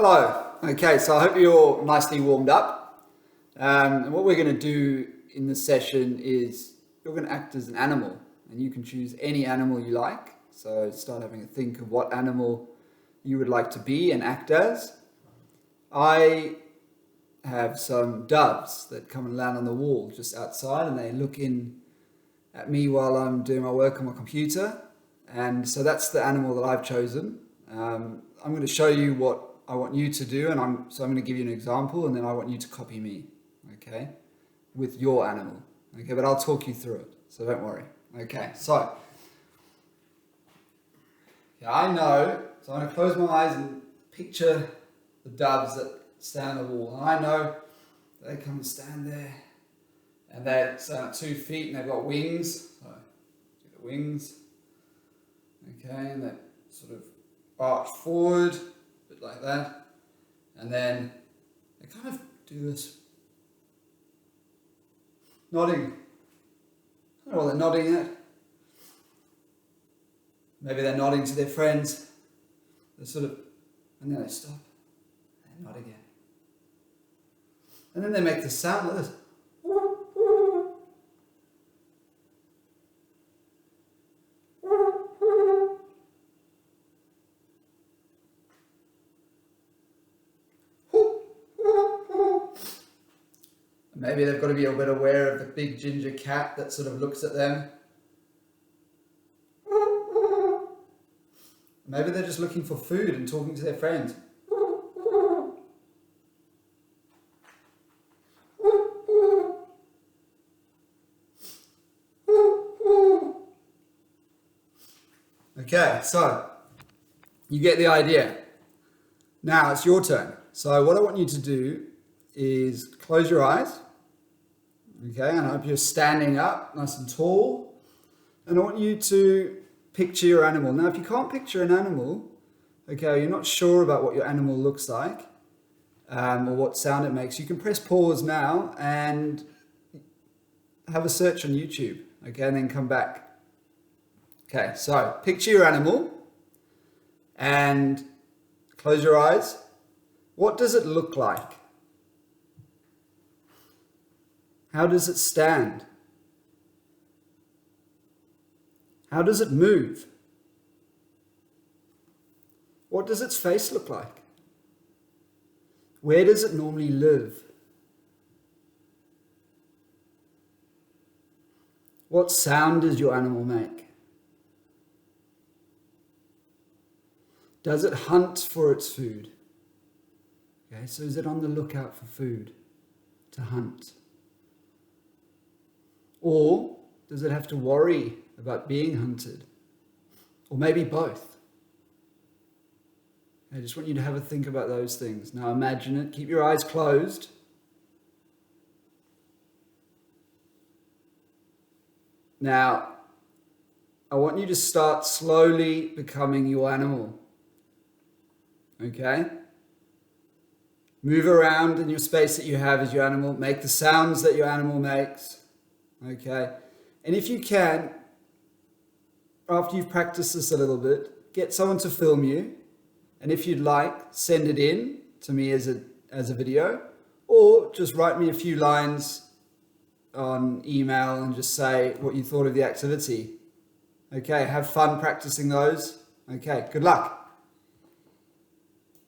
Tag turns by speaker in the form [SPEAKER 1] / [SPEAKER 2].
[SPEAKER 1] Hello. Okay, so I hope you're all nicely warmed up. And what we're going to do in this session is you're going to act as an animal, and you can choose any animal you like. So start having a think of what animal you would like to be and act as. I have some doves that come and land on the wall just outside, and they look in at me while I'm doing my work on my computer. And so that's the animal that I've chosen. I'm going to show you what I want you to do, and I'm going to give you an example, and then I want you to copy me, okay, with your animal, okay, but I'll talk you through it, so don't worry. Okay, so I know, so I'm going to close my eyes and picture the doves that stand on the wall, and I know they come and stand there, and they're stand at 2 feet, and they've got wings, so do the wings, okay, and they sort of arch forward, like that, and then they kind of do this nodding. I don't know what they're nodding at. Maybe they're nodding to their friends. They sort of, and then they stop and nod again, and then they make the sound like this. Maybe they've got to be a bit aware of the big ginger cat that sort of looks at them. Maybe they're just looking for food and talking to their friends. Okay, so you get the idea. Now it's your turn. So what I want you to do is close your eyes. Okay, and I hope you're standing up nice and tall. And I want you to picture your animal. Now, if you can't picture an animal, okay, you're not sure about what your animal looks like or what sound it makes, you can press pause now and have a search on YouTube, okay, and then come back. Okay, so picture your animal and close your eyes. What does it look like? How does it stand? How does it move? What does its face look like? Where does it normally live? What sound does your animal make? Does it hunt for its food? Okay, so is it on the lookout for food to hunt? Or does it have to worry about being hunted? Or maybe both? I just want you to have a think about those things. Now imagine it. Keep your eyes closed. Now, I want you to start slowly becoming your animal. Okay? Move around in your space that you have as your animal. Make the sounds that your animal makes. Okay, and if you can, after you've practiced this a little bit, get someone to film you, and if you'd like, send it in to me as a video, or just write me a few lines on email and just say what you thought of the activity. Okay, have fun practicing those. Okay, good luck.